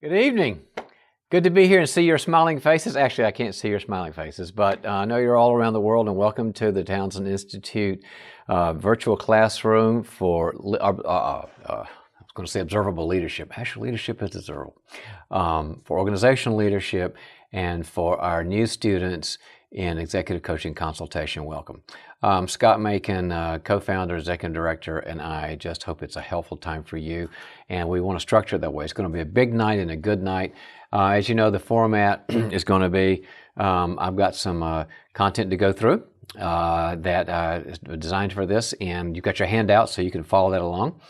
Good evening. Good to be here and see your smiling faces. Actually, I can't see your smiling faces, but I know you're all around the world, and welcome to the Townsend Institute virtual classroom for, I was going to say observable leadership. Actually, leadership is observable. For organizational leadership and for our new students in executive coaching consultation. Welcome. Scott Macon, co-founder, executive director, and I just hope it's a helpful time for you. And we want to structure it that way. It's going to be a big night and a good night. As you know, the format is going to be, I've got some content to go through that is designed for this, and you've got your handout so you can follow that along.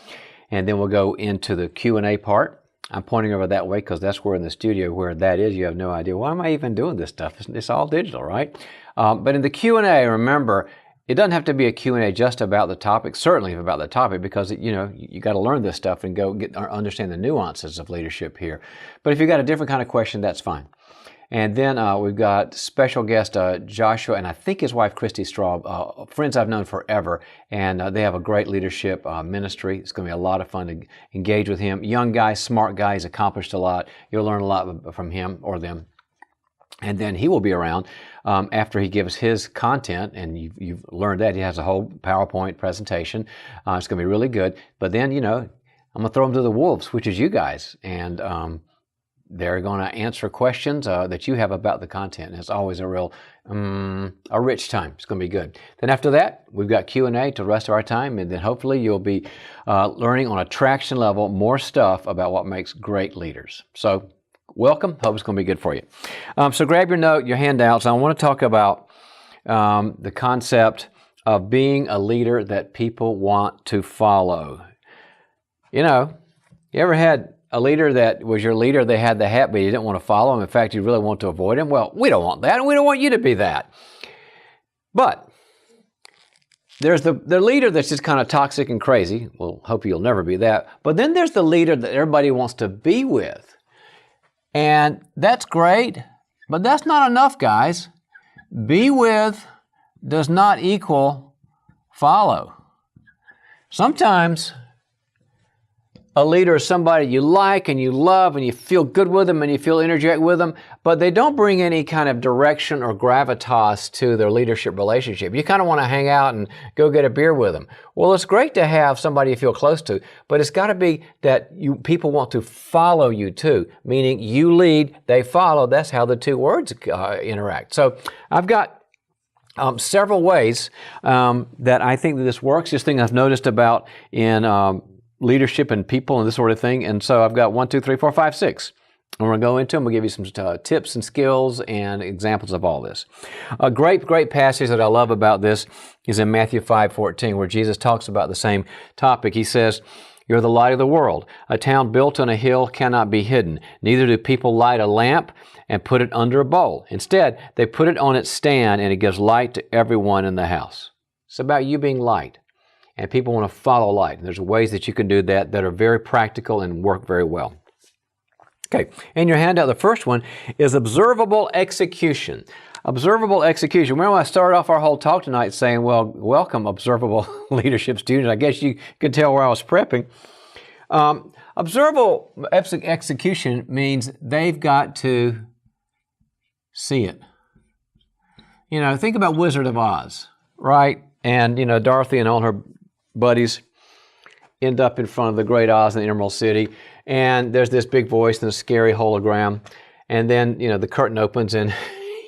And then we'll go into the Q&A part. I'm pointing over that way because that's where in the studio where that is, you have no idea, why am I even doing this stuff? It's all digital, right? But in the Q&A, remember, it doesn't have to be a Q&A just about the topic, certainly about the topic, because you got to learn this stuff and go understand the nuances of leadership here. But if you've got a different kind of question, that's fine. And then we've got special guest Joshua, and I think his wife Christy Straub, friends I've known forever, and they have a great leadership ministry. It's going to be a lot of fun to engage with him. Young guy, smart guy, he's accomplished a lot. You'll learn a lot from him or them. And then he will be around after he gives his content, and you've learned that. He has a whole PowerPoint presentation. It's going to be really good. But then, I'm going to throw him to the wolves, which is you guys. And they're going to answer questions that you have about the content. And it's always a real, a rich time. It's going to be good. Then after that, we've got Q&A to the rest of our time. And then hopefully you'll be learning on a traction level more stuff about what makes great leaders. So welcome. Hope it's going to be good for you. So grab your note, your handouts. I want to talk about the concept of being a leader that people want to follow. You ever had a leader that was your leader, they had the hat, but you didn't want to follow him. In fact, you really want to avoid him. Well, we don't want that, and we don't want you to be that. But there's the leader that's just kind of toxic and crazy. Well, hope you'll never be that. But then there's the leader that everybody wants to be with. And that's great, but that's not enough, guys. Be with does not equal follow. Sometimes a leader is somebody you like and you love and you feel good with them and you feel energetic with them, but they don't bring any kind of direction or gravitas to their leadership relationship. You kind of want to hang out and go get a beer with them. Well, it's great to have somebody you feel close to, but it's got to be that people want to follow you too, meaning you lead, they follow. That's how the two words interact. So I've got several ways that I think that this works. This thing I've noticed about in leadership and people and this sort of thing. And so I've got 1, 2, 3, 4, 5, 6. And we're going to go into them. We'll give you some tips and skills and examples of all this. A great passage that I love about this is in Matthew 5:14, where Jesus talks about the same topic. He says, "You're the light of the world. A town built on a hill cannot be hidden. Neither do people light a lamp and put it under a bowl. Instead, they put it on its stand, and it gives light to everyone in the house." It's about you being light. And people want to follow light. And there's ways that you can do that that are very practical and work very well. Okay, in your handout, the first one is observable execution. Observable execution. Remember, I started off our whole talk tonight saying, well, welcome, observable leadership students. I guess you could tell where I was prepping. Observable execution means they've got to see it. Think about Wizard of Oz, right? And, Dorothy and all her buddies end up in front of the Great Oz in the Emerald City, and there's this big voice and a scary hologram, and then, the curtain opens and,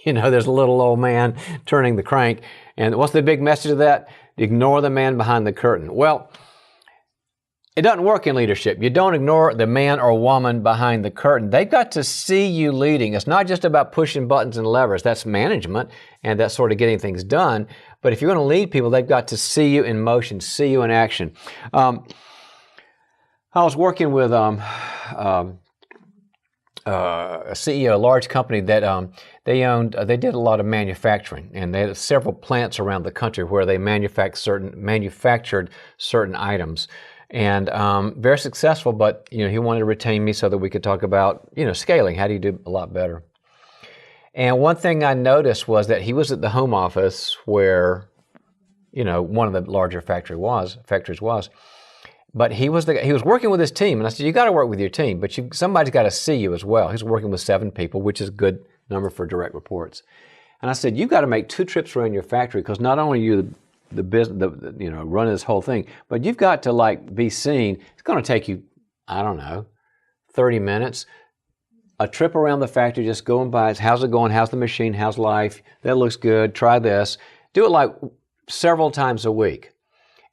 there's a little old man turning the crank, and what's the big message of that? Ignore the man behind the curtain. Well, it doesn't work in leadership. You don't ignore the man or woman behind the curtain. They've got to see you leading. It's not just about pushing buttons and levers. That's management, and that's sort of getting things done. But if you're going to lead people, they've got to see you in motion, see you in action. I was working with a CEO of a large company that they did a lot of manufacturing, and they had several plants around the country where they manufactured certain items. And very successful, but he wanted to retain me so that we could talk about scaling. How do you do a lot better? And one thing I noticed was that he was at the home office where one of the larger factories was, But he was working with his team, and I said, you got to work with your team, but somebody's got to see you as well. He's working with 7 people, which is a good number for direct reports. And I said, you've got to make 2 trips around your factory, because not only are you the business, running this whole thing, but you've got to like be seen. It's going to take you, I don't know, 30 minutes. A trip around the factory, just going by, how's it going? How's the machine? How's life? That looks good. Try this. Do it like several times a week.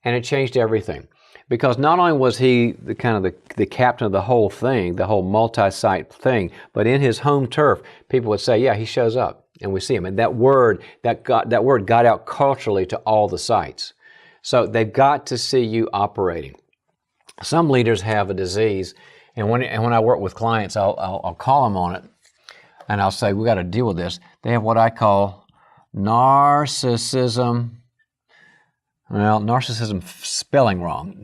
And it changed everything. Because not only was he the captain of the whole thing, the whole multi-site thing, but in his home turf, people would say, yeah, he shows up, and we see him. And that word got out culturally to all the sites. So they've got to see you operating. Some leaders have a disease, and when I work with clients, I'll call them on it, and I'll say, we got to deal with this. They have what I call narcissism. Well, narcissism spelling wrong.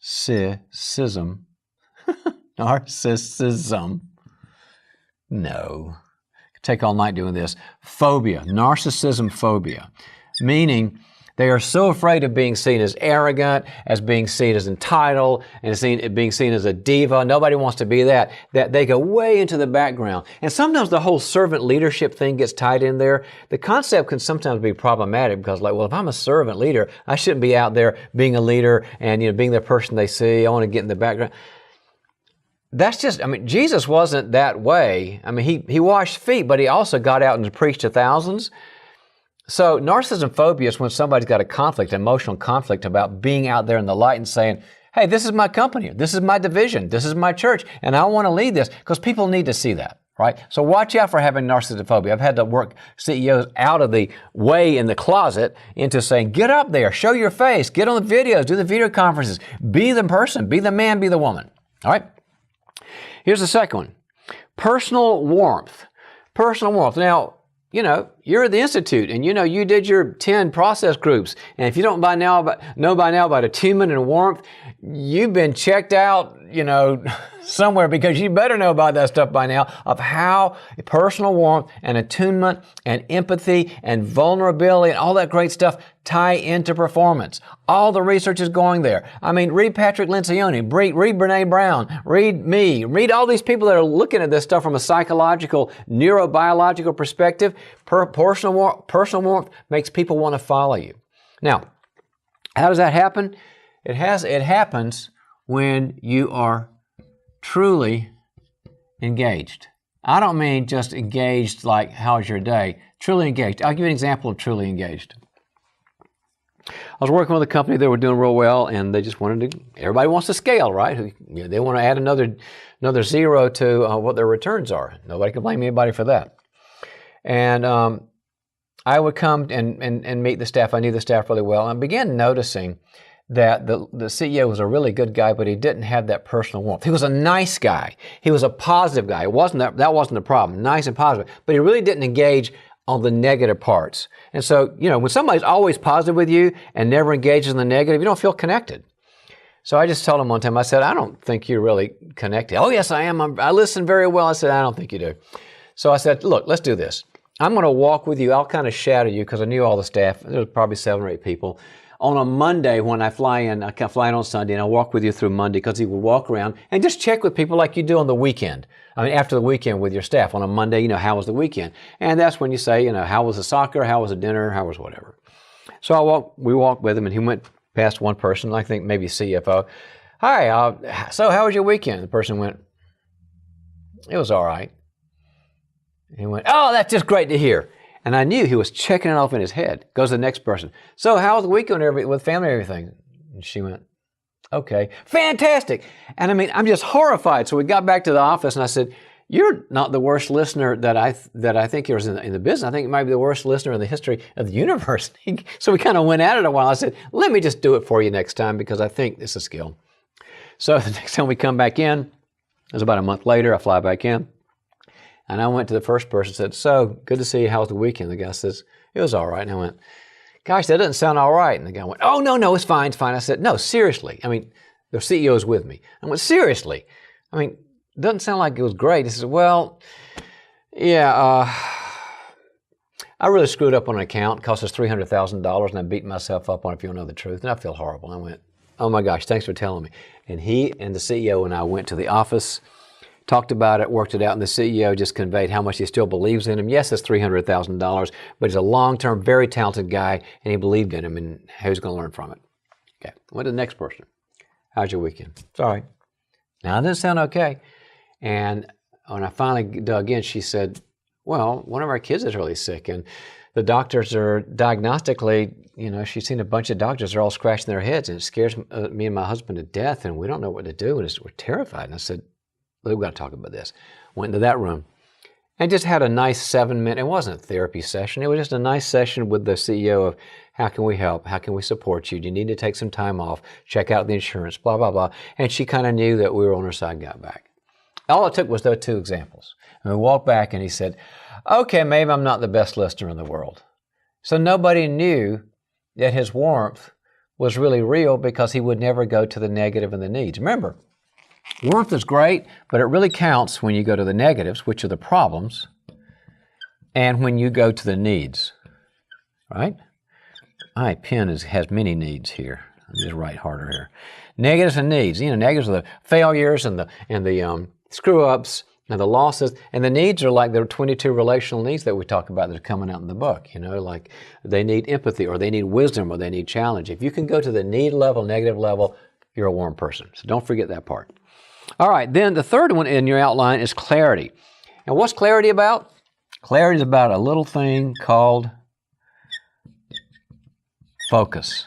Narcissism. Narcissism. No. Take all night doing this. Phobia. Narcissism phobia. Meaning they are so afraid of being seen as arrogant, as being seen as entitled, and being seen as a diva. Nobody wants to be that they go way into the background. And sometimes the whole servant leadership thing gets tied in there. The concept can sometimes be problematic because, like, well, if I'm a servant leader, I shouldn't be out there being a leader and, being the person they see. I want to get in the background. That's just, Jesus wasn't that way. He washed feet, but he also got out and preached to thousands. So narcissism phobia is when somebody's got a conflict, emotional conflict about being out there in the light and saying, hey, this is my company, this is my division, this is my church, and I want to lead this, because people need to see that, right? So watch out for having narcissism phobia. I've had to work CEOs out of the way in the closet into saying, get up there, show your face, get on the videos, do the video conferences, be the person, be the man, be the woman, all right? Here's the second one, personal warmth. Personal warmth. Now, you're at the Institute, and you did your 10 process groups. And if you don't know by now about attunement and warmth, you've been checked out, somewhere, because you better know about that stuff by now, of how personal warmth and attunement and empathy and vulnerability and all that great stuff tie into performance. All the research is going there. Read Patrick Lencioni, read Brene Brown, read me, read all these people that are looking at this stuff from a psychological, neurobiological perspective. Personal warmth makes people want to follow you. Now, how does that happen? It happens when you are truly engaged. I don't mean just engaged like, how's your day? Truly engaged. I'll give you an example of truly engaged. I was working with a company that were doing real well, and they just everybody wants to scale, right? They want to add another zero to what their returns are. Nobody can blame anybody for that. And I would come and meet the staff. I knew the staff really well, and I began noticing that the CEO was a really good guy, but he didn't have that personal warmth. He was a nice guy. He was a positive guy. That wasn't the problem. Nice and positive. But he really didn't engage on the negative parts. And so, when somebody's always positive with you and never engages in the negative, you don't feel connected. So I just told him one time, I said, I don't think you're really connected. Oh, yes, I am. I listen very well. I said, I don't think you do. So I said, look, let's do this. I'm going to walk with you. I'll kind of shadow you, because I knew all the staff. There was probably 7 or 8 people. On a Monday, when I fly in, I can fly in on Sunday, and I'll walk with you through Monday, because he would walk around and just check with people like you do on the weekend. After the weekend with your staff. On a Monday, how was the weekend? And that's when you say, how was the soccer? How was the dinner? How was whatever? So we walked with him, and he went past one person, I think maybe CFO. Hi, so how was your weekend? The person went, it was all right. And he went, oh, that's just great to hear. And I knew he was checking it off in his head. Goes to the next person. So how was the weekend with family and everything? And she went, okay, fantastic. And I'm just horrified. So we got back to the office, and I said, you're not the worst listener that I think is in the business. I think you might be the worst listener in the history of the universe. So we kind of went at it a while. I said, let me just do it for you next time, because I think it's a skill. So the next time we come back in, it was about a month later, I fly back in. And I went to the first person and said, so, good to see you. How was the weekend? The guy says, it was all right. And I went, gosh, that doesn't sound all right. And the guy went, oh, no, it's fine, it's fine. I said, no, seriously. The CEO is with me. I went, seriously? It doesn't sound like it was great. He said, well, yeah, I really screwed up on an account. It cost us $300,000, and I beat myself up on it, if you don't know the truth. And I feel horrible. I went, oh my gosh, thanks for telling me. And he and the CEO and I went to the office, talked about it, worked it out, and the CEO just conveyed how much he still believes in him. Yes, it's $300,000, but he's a long-term, very talented guy, and he believed in him, and how he's going to learn from it. Okay, went to the next person. How's your weekend? Sorry. Now, that doesn't sound okay. And when I finally dug in, she said, well, one of our kids is really sick, and the doctors are diagnostically, she's seen a bunch of doctors, they're all scratching their heads, and it scares me and my husband to death, and we don't know what to do, and we're terrified. And I said, we've got to talk about this. Went into that room and just had a nice 7-minute, it wasn't a therapy session, it was just a nice session with the CEO of how can we help, how can we support you, do you need to take some time off, check out the insurance, blah, blah, blah. And she kind of knew that we were on her side, got back. All it took was those 2 examples. And we walked back and he said, okay, maybe I'm not the best listener in the world. So nobody knew that his warmth was really real because he would never go to the negative and the needs. Remember, warmth is great, but it really counts when you go to the negatives, which are the problems, and when you go to the needs, right? My pen has many needs here. Let me just write harder here. Negatives and needs. Negatives are the failures and the screw-ups and the losses, and the needs are like the 22 relational needs that we talk about that are coming out in the book. Like they need empathy, or they need wisdom, or they need challenge. If you can go to the need level, negative level, you're a warm person. So don't forget that part. All right, then the third one in your outline is clarity. And what's clarity about? Clarity is about a little thing called focus,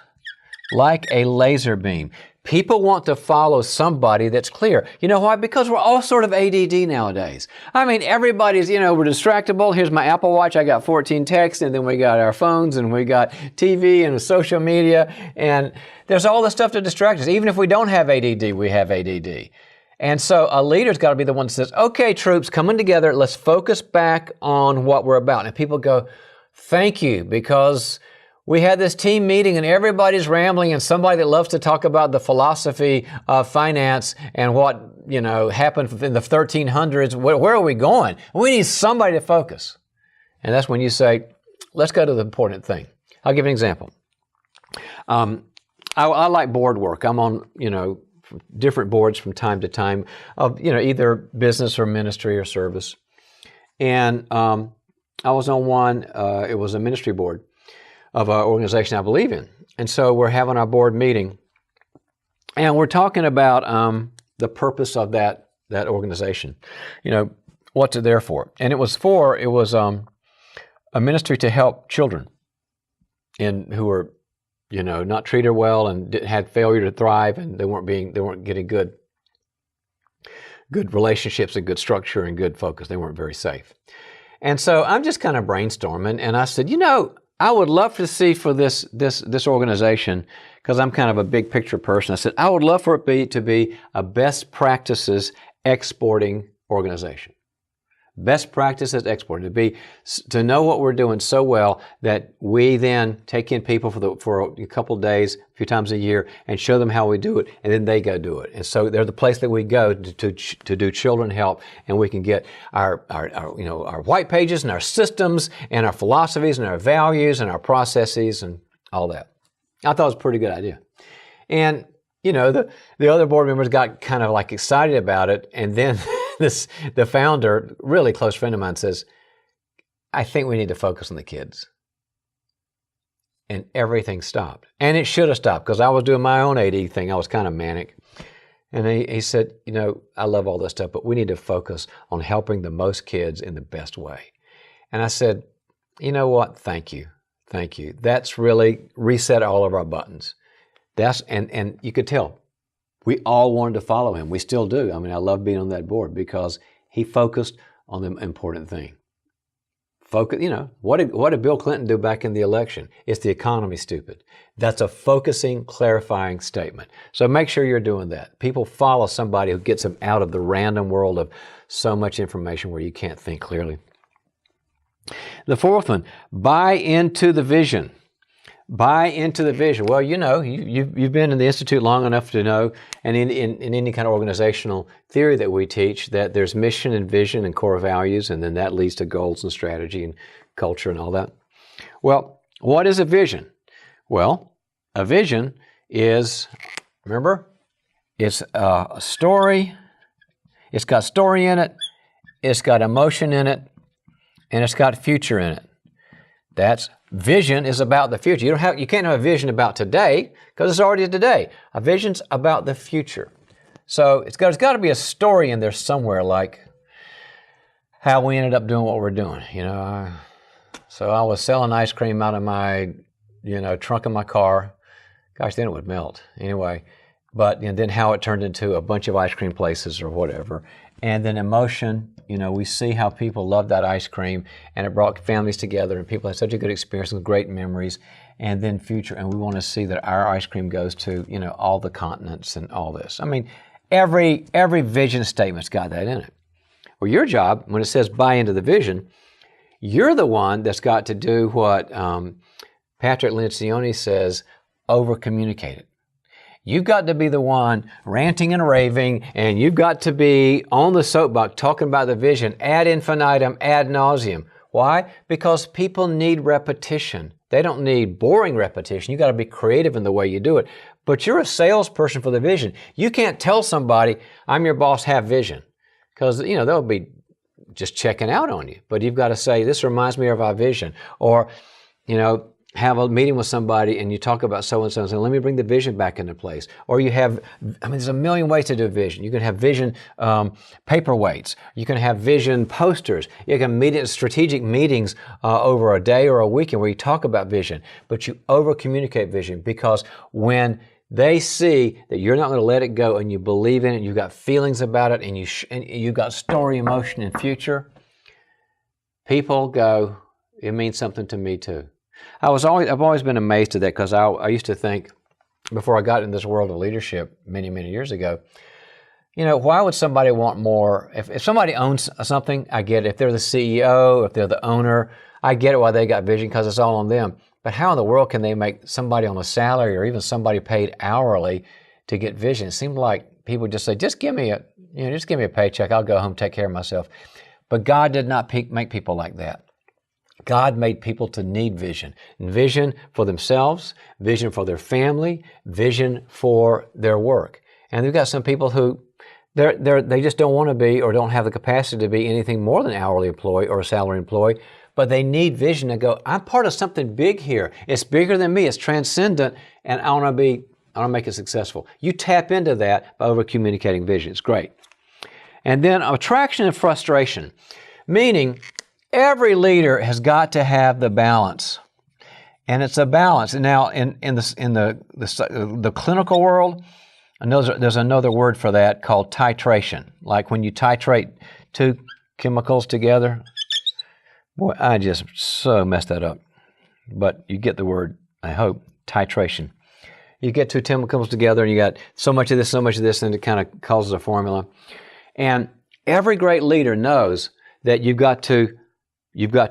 like a laser beam. People want to follow somebody that's clear. You know why? Because we're all sort of ADD nowadays. I mean, everybody's, we're distractible. Here's my Apple Watch. I got 14 texts, and then we got our phones, and we got TV and social media, and there's all this stuff to distract us. Even if we don't have ADD, we have ADD. And so a leader's got to be the one that says, okay, troops, coming together, let's focus back on what we're about. And people go, thank you, because we had this team meeting and everybody's rambling, and somebody that loves to talk about the philosophy of finance and what, happened in the 1300s. Where are we going? We need somebody to focus. And that's when you say, let's go to the important thing. I'll give an example. I like board work. I'm on, different boards from time to time of, either business or ministry or service. And I was on one, it was a ministry board of an organization I believe in. And so we're having our board meeting, and we're talking about the purpose of that organization, what's it there for. And it was a ministry to help children who were, not treated well and had failure to thrive, and they weren't getting good relationships and good structure and good focus. They weren't very safe. And so I'm just kind of brainstorming, and I said, I would love to see for this organization, because I'm kind of a big picture person. I said, I would love for it to be a best practices exporting organization. Best practices exporting, to know what we're doing so well that we then take in people for a couple of days, a few times a year, and show them how we do it, and then they go do it. And so they're the place that we go to do children help, and we can get our white pages and our systems and our philosophies and our values and our processes and all that. I thought it was a pretty good idea. And the other board members got kind of like excited about it, and then the founder, really close friend of mine, says, I think we need to focus on the kids. And everything stopped. And it should have stopped, because I was doing my own AD thing. I was kind of manic. And he said, I love all this stuff, but we need to focus on helping the most kids in the best way. And I said, you know what? Thank you. Thank you. That's really reset all of our buttons. And you could tell. We all wanted to follow him. We still do. I mean, I love being on that board because he focused on the important thing. Focus. What did Bill Clinton do back in the election? It's the economy, stupid. That's a focusing, clarifying statement. So make sure you're doing that. People follow somebody who gets them out of the random world of so much information where you can't think clearly. The fourth one, buy into the vision. Buy into the vision. Well, you've been in the Institute long enough to know, and in any kind of organizational theory that we teach, that there's mission and vision and core values, and then that leads to goals and strategy and culture and all that. Well, what is a vision? Well, a vision is Remember? It's a story. It's got story in it. It's got emotion in it. And it's got future in it. That's vision is about the future. You can't have a vision about today because it's already today. A vision's about the future. So it's got to be a story in there somewhere, like how we ended up doing what we're doing. So I was selling ice cream out of my, trunk of my car. Gosh, then it would melt anyway. But then how it turned into a bunch of ice cream places or whatever. And then emotion, we see how people love that ice cream, and it brought families together, and people had such a good experience and great memories. And then future, and we want to see that our ice cream goes to, all the continents and all this. I mean, every vision statement's got that in it. Well, your job, when it says buy into the vision, you're the one that's got to do what Patrick Lencioni says, over-communicate it. You've got to be the one ranting and raving, and you've got to be on the soapbox talking about the vision ad infinitum, ad nauseum. Why? Because people need repetition. They don't need boring repetition. You've got to be creative in the way you do it. But you're a salesperson for the vision. You can't tell somebody, I'm your boss, have vision. Because, they'll be just checking out on you. But you've got to say, this reminds me of our vision. Or, have a meeting with somebody and you talk about so-and-so and say, let me bring the vision back into place. Or you have, there's a million ways to do vision. You can have vision paperweights. You can have vision posters. You can meet at strategic meetings over a day or a weekend where you talk about vision. But you over-communicate vision, because when they see that you're not going to let it go and you believe in it, you've got feelings about it, and you've got story, emotion, and future, people go, it means something to me too. I've always been amazed at that, because I used to think, before I got in this world of leadership many, many years ago, why would somebody want more? If somebody owns something, I get it. If they're the CEO, if they're the owner, I get it why they got vision, because it's all on them. But how in the world can they make somebody on a salary or even somebody paid hourly to get vision? It seemed like people just say, just give me a paycheck. I'll go home, take care of myself. But God did not make people like that. God made people to need vision. Vision for themselves, vision for their family, vision for their work. And we've got some people who they just don't want to be, or don't have the capacity to be, anything more than hourly employee or a salary employee, but they need vision to go, I'm part of something big here. It's bigger than me. It's transcendent, and I want to make it successful. You tap into that by over-communicating vision. It's great. And then attraction and frustration, meaning every leader has got to have the balance, and it's a balance. And now, in the clinical world, there's another word for that called titration. Like when you titrate two chemicals together. Boy, I just so messed that up. But you get the word, I hope, titration. You get two chemicals together, and you got so much of this, and it kind of causes a formula. And every great leader knows that you've got to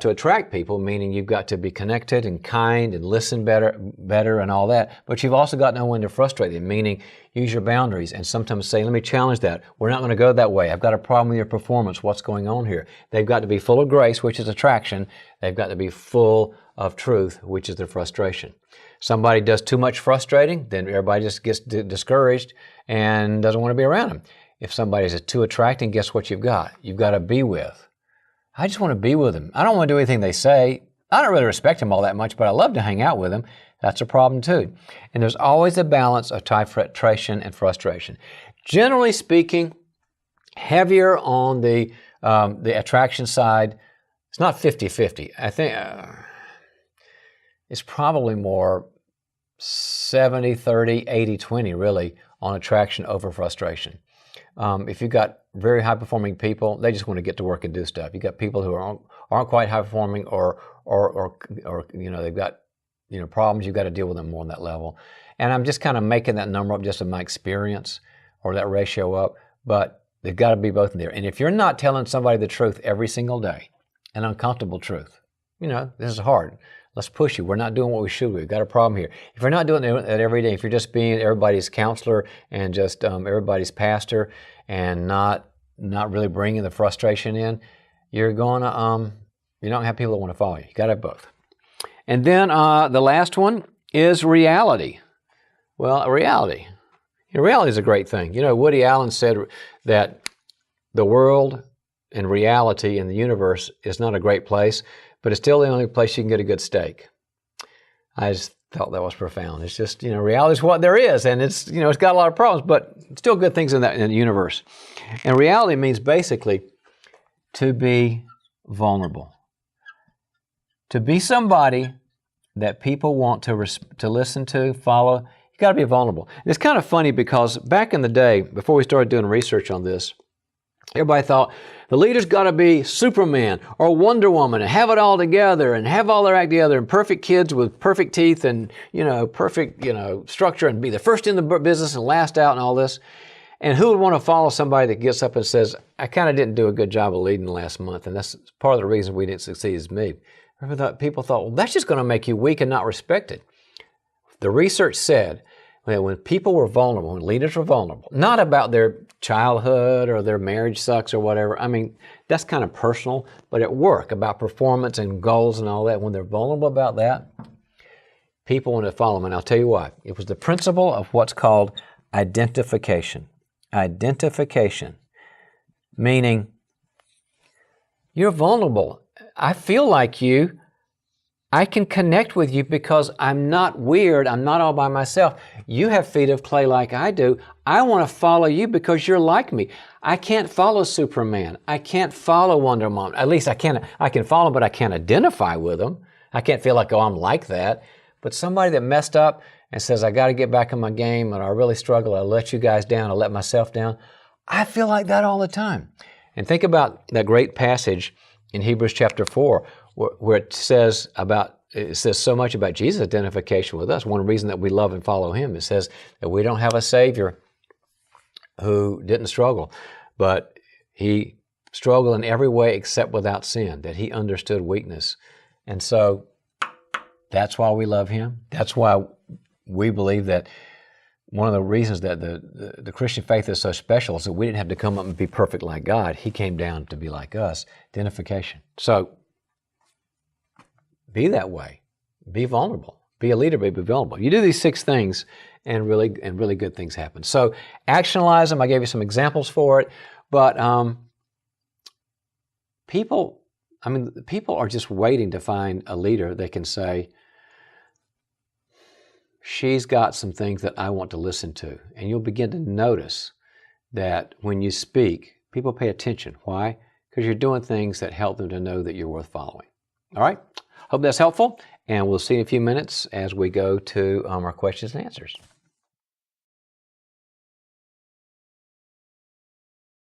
attract people, meaning you've got to be connected and kind and listen better and all that. But you've also got to know when to frustrate them, meaning use your boundaries and sometimes say, let me challenge that. We're not going to go that way. I've got a problem with your performance. What's going on here? They've got to be full of grace, which is attraction. They've got to be full of truth, which is the frustration. Somebody does too much frustrating, then everybody just gets discouraged and doesn't want to be around them. If somebody is too attracting, guess what you've got? You've got to be with. I just want to be with them. I don't want to do anything they say. I don't really respect them all that much, but I love to hang out with them. That's a problem too. And there's always a balance of titration and frustration. Generally speaking, heavier on the attraction side. It's not 50-50. I think it's probably more 70-30, 80-20 really on attraction over frustration. If you've got very high-performing people, they just want to get to work and do stuff. You've got people who aren't quite high-performing, or they've got problems. You've got to deal with them more on that level. And I'm just kind of making that number up just in my experience, or that ratio up. But they've got to be both in there. And if you're not telling somebody the truth every single day, an uncomfortable truth, this is hard. Let's push you. We're not doing what we should. We've got a problem here. If you're not doing that every day, if you're just being everybody's counselor and just everybody's pastor and not really bringing the frustration in, you're not going to have people that want to follow you. You got to have both. And then the last one is reality. Well, reality. Reality is a great thing. You know, Woody Allen said that the world and reality in the universe is not a great place, but it's still the only place you can get a good steak. I just thought that was profound. It's just, you know, reality is what there is, and it's, you know, it's got a lot of problems, but still good things in the universe. And reality means basically to be vulnerable, to be somebody that people want to listen to, follow. You got to be vulnerable. And it's kind of funny because back in the day, before we started doing research on this, everybody thought the leader's got to be Superman or Wonder Woman and have it all together and have all their act together and perfect kids with perfect teeth and, you know, perfect, you know, structure and be the first in the business and last out and all this. And who would want to follow somebody that gets up and says, I kind of didn't do a good job of leading last month, and that's part of the reason we didn't succeed as me. People thought, well, that's just going to make you weak and not respected. The research said that when people were vulnerable, when leaders were vulnerable, not about their childhood or their marriage sucks or whatever. I mean, that's kind of personal, but at work, about performance and goals and all that, when they're vulnerable about that, people want to follow them. And I'll tell you why. It was the principle of what's called identification. Identification, meaning you're vulnerable. I feel like you. I can connect with you because I'm not weird. I'm not all by myself. You have feet of clay like I do. I want to follow you because you're like me. I can't follow Superman. I can't follow Wonder Woman. At least I can follow them, but I can't identify with them. I can't feel like, oh, I'm like that. But somebody that messed up and says, I got to get back in my game and I really struggle. I let you guys down. I let myself down. I feel like that all the time. And think about that great passage in Hebrews chapter 4 where it says so much about Jesus' identification with us. One reason that we love and follow Him, it says that we don't have a Savior who didn't struggle, but He struggled in every way except without sin, that He understood weakness. And so that's why we love Him. That's why we believe that one of the reasons that the Christian faith is so special is that we didn't have to come up and be perfect like God. He came down to be like us. Identification. So be that way. Be vulnerable. Be a leader, but be vulnerable. You do these 6 things and really good things happen. So actionalize them. I gave you some examples for it. But people are just waiting to find a leader that can say, she's got some things that I want to listen to. And you'll begin to notice that when you speak, people pay attention. Why? Because you're doing things that help them to know that you're worth following. All right? Hope that's helpful. And we'll see you in a few minutes as we go to our questions and answers.